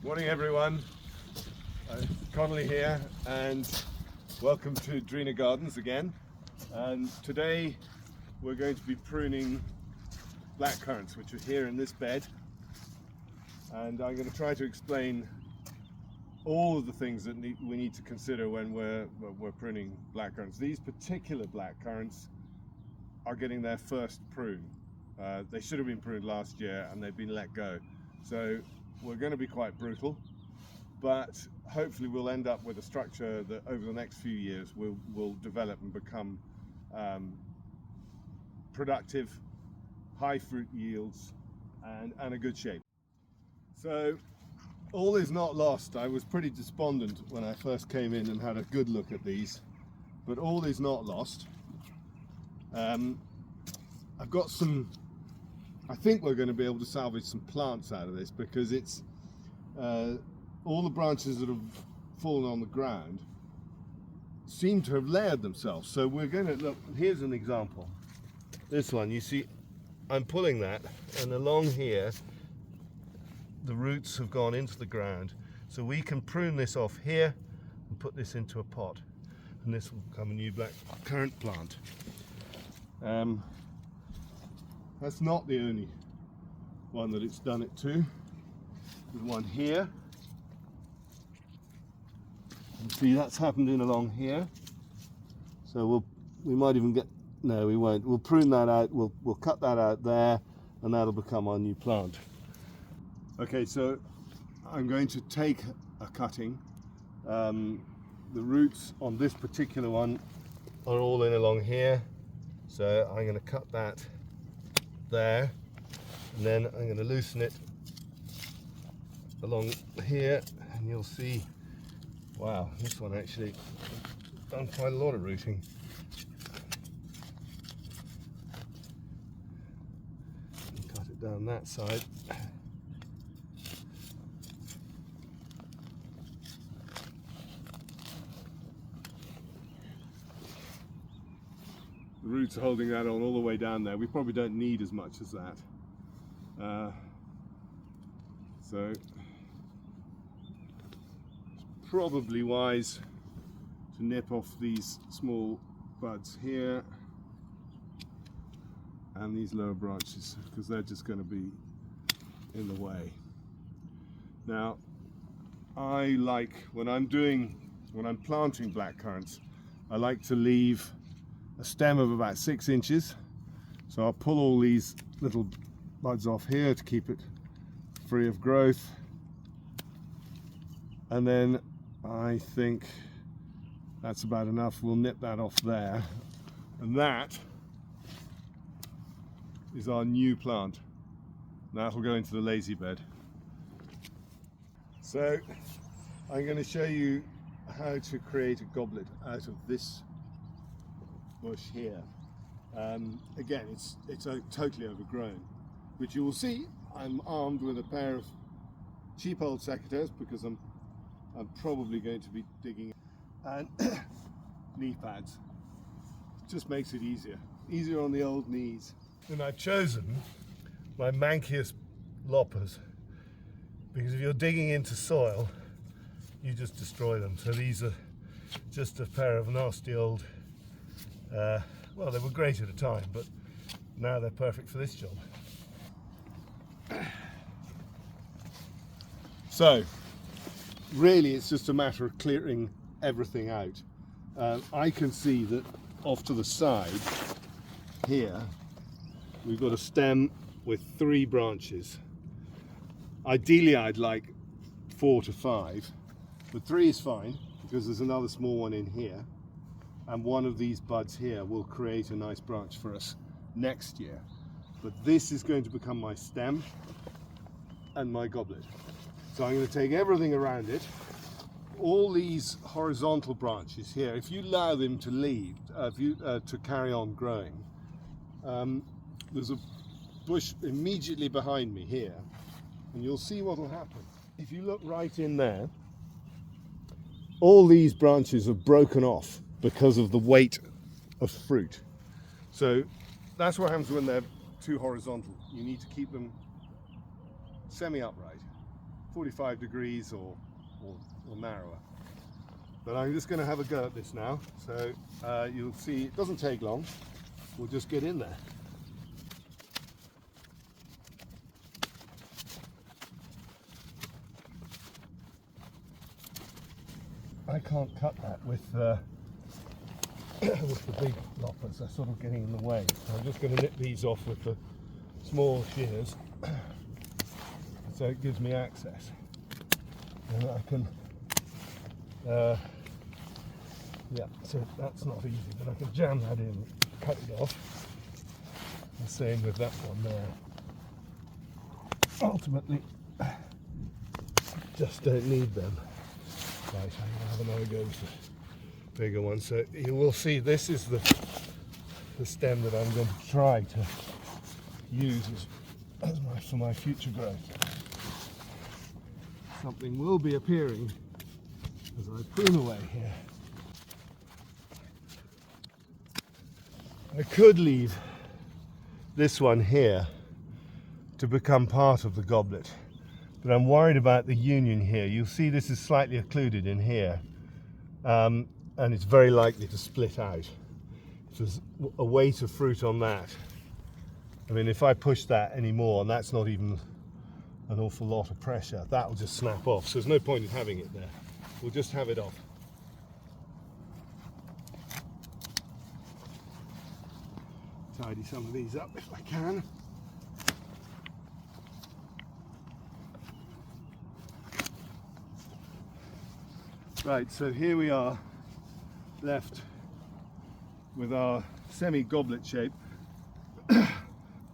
Morning everyone, Conolly here and welcome to Drenagh Gardens again. And today we're going to be pruning blackcurrants, which are here in this bed, and I'm going to try to explain all of the things that we need to consider when we're pruning blackcurrants. These particular blackcurrants are getting their first prune. They should have been pruned last year and they've been let go. So we're going to be quite brutal, but hopefully we'll end up with a structure that over the next few years will develop and become productive, high fruit yields and a good shape. So all is not lost. I was pretty despondent when I first came in and had a good look at these, but all is not lost. I've got some, I think we're going to be able to salvage some plants out of this, because it's all the branches that have fallen on the ground seem to have layered themselves. So we're going to look, here's an example. This one, you see, I'm pulling that, and along here the roots have gone into the ground. So we can prune this off here and put this into a pot, and this will become a new blackcurrant plant. That's not the only one that it's done it to. There's one here. You see, that's happened in along here. So we might even get, no, we won't. We'll prune that out. We'll cut that out there, and that'll become our new plant. Okay, so I'm going to take a cutting. The roots on this particular one are all in along here. So I'm going to cut that there, and then I'm going to loosen it along here, and you'll see, wow, this one actually done quite a lot of rooting. Cut it down that side. The roots are holding that on all the way down there. We probably don't need as much as that. So it's probably wise to nip off these small buds here and these lower branches, because they're just going to be in the way. Now, I like, when I'm planting blackcurrants, I like to leave a stem of about 6 inches. So I'll pull all these little buds off here to keep it free of growth, and then I think that's about enough. We'll nip that off there, and that is our new plant. That'll go into the lazy bed. So I'm going to show you how to create a goblet out of this bush here. Again, it's totally overgrown, but you will see I'm armed with a pair of cheap old secateurs, because I'm probably going to be digging, and knee pads. Just makes it easier on the old knees. And I've chosen my Mankius loppers, because if you're digging into soil, you just destroy them. So these are just a pair of nasty old, well, they were great at the time, but now they're perfect for this job. So really it's just a matter of clearing everything out. I can see that off to the side here we've got a stem with 3 branches. Ideally I'd like 4 to 5, but 3 is fine, because there's another small one in here, and one of these buds here will create a nice branch for us next year. But this is going to become my stem and my goblet. So I'm going to take everything around it. All these horizontal branches here, if you allow them to leave, to carry on growing, there's a bush immediately behind me here, and you'll see what will happen. If you look right in there, all these branches are broken off because of the weight of fruit. So that's what happens when they're too horizontal. You need to keep them semi-upright. 45 degrees or narrower. But I'm just going to have a go at this now. So you'll see it doesn't take long. We'll just get in there. I can't cut that with the big loppers. They're sort of getting in the way. So I'm just going to nip these off with the small shears, so it gives me access. And I can, yeah, so that's not easy, but I can jam that in, cut it off. The same with that one there. Ultimately, just don't need them. Right, I'm going to have another go with the bigger one. So you will see this is the stem that I'm going to try to use for my future growth. Something will be appearing as I prune away here. I could leave this one here to become part of the goblet, but I'm worried about the union here. You'll see this is slightly occluded in here, and it's very likely to split out. If there's a weight of fruit on that, I mean, if I push that anymore, and that's not even an awful lot of pressure, that will just snap off. So there's no point in having it there. We'll just have it off. Tidy some of these up if I can. Right, so here we are, left with our semi-goblet shape.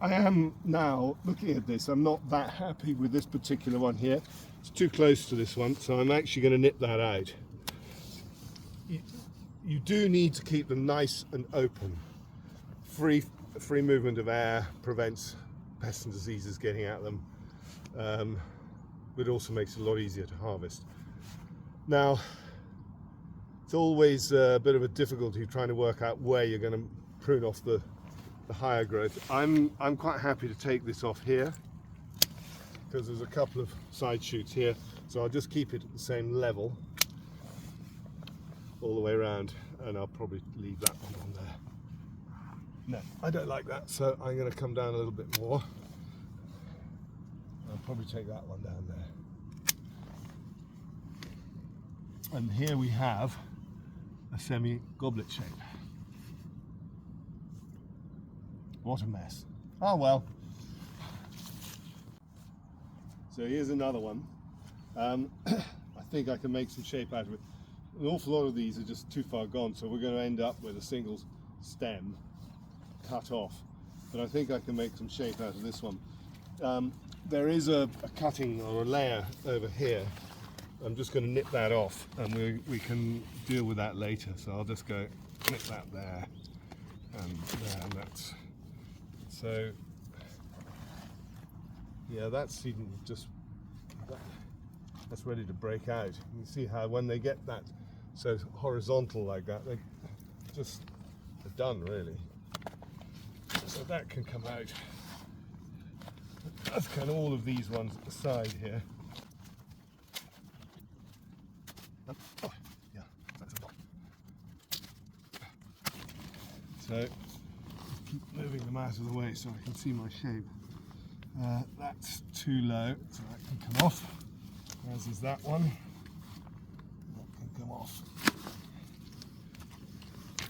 I am now looking at this, I'm not that happy with this particular one here. It's too close to this one, so I'm actually going to nip that out. You do need to keep them nice and open. Free movement of air prevents pests and diseases getting at them, but it also makes it a lot easier to harvest. Now, it's always a bit of a difficulty trying to work out where you're going to prune off the higher growth. I'm quite happy to take this off here because there's a couple of side shoots here, so I'll just keep it at the same level all the way around, and I'll probably leave that one on there. No, I don't like that, so I'm going to come down a little bit more. I'll probably take that one down there. And here we have a semi-goblet shape. What a mess. Oh well. So here's another one. I think I can make some shape out of it. An awful lot of these are just too far gone, so we're going to end up with a single stem cut off. But I think I can make some shape out of this one. There is a cutting or a layer over here. I'm just going to nip that off, and we can deal with that later. So I'll just go nip that there and there, and that's so. Yeah, that's even just that's ready to break out. You can see how when they get that so horizontal like that, they're done really. So that can come out. That's kind of all of these ones at the side here. Oh, yeah, that's a lot. So keep moving them out of the way so I can see my shape. That's too low, so that can come off. As is that one. That can come off.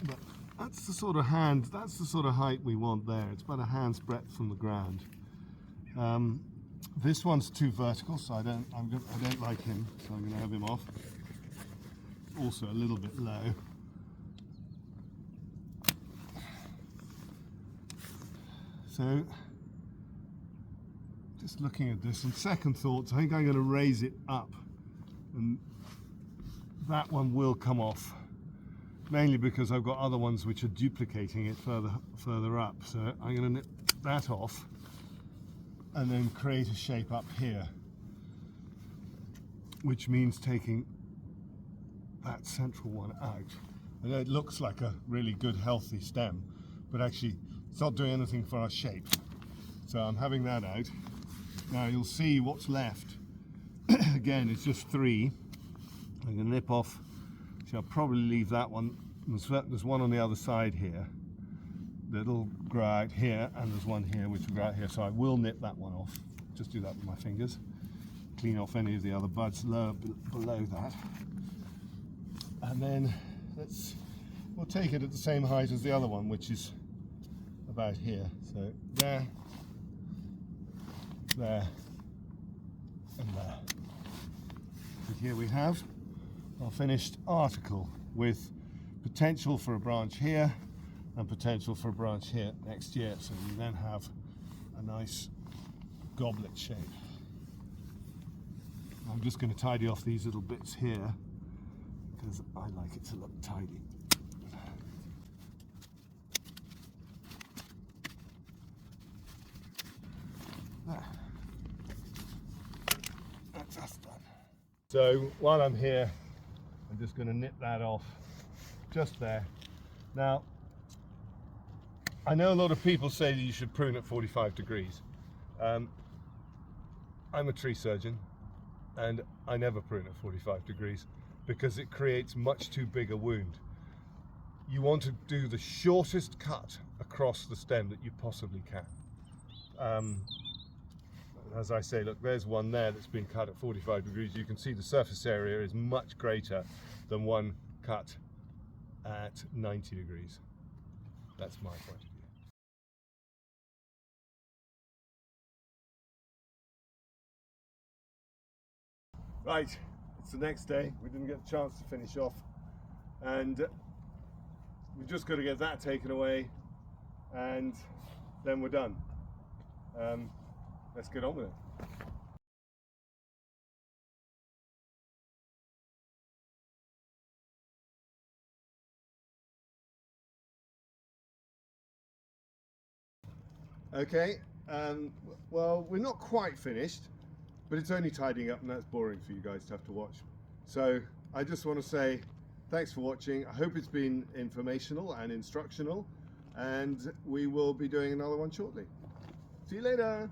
But that's the sort of height we want there. It's about a hand's breadth from the ground. This one's too vertical, so I don't like him, so I'm going to have him off. Also a little bit low. So just looking at this, on second thoughts, I think I'm going to raise it up, and that one will come off, mainly because I've got other ones which are duplicating it further up. So I'm going to nip that off and then create a shape up here, which means taking that central one out. I know it looks like a really good healthy stem, but actually it's not doing anything for our shape. So I'm having that out. Now you'll see what's left again, it's just 3. I'm going to nip off, so I'll probably leave that one. There's one on the other side here that'll grow out here, and there's one here which will grow out here, so I will nip that one off. Just do that with my fingers. Clean off any of the other buds below that. And then we'll take it at the same height as the other one, which is about here. So there, there, and there. And here we have our finished article with potential for a branch here and potential for a branch here next year. So we then have a nice goblet shape. I'm just going to tidy off these little bits here because I like it to look tidy. There. That's done. So while I'm here, I'm just going to nip that off just there. Now, I know a lot of people say that you should prune at 45 degrees. I'm a tree surgeon and I never prune at 45 degrees because it creates much too big a wound. You want to do the shortest cut across the stem that you possibly can. As I say, look, there's one there that's been cut at 45 degrees. You can see the surface area is much greater than one cut at 90 degrees. That's my point of view. Right, it's the next day. We didn't get a chance to finish off, and we've just got to get that taken away, and then we're done. Let's get on with it. Okay, well, we're not quite finished, but it's only tidying up, and that's boring for you guys to have to watch. So I just want to say thanks for watching. I hope it's been informational and instructional, and we will be doing another one shortly. See you later.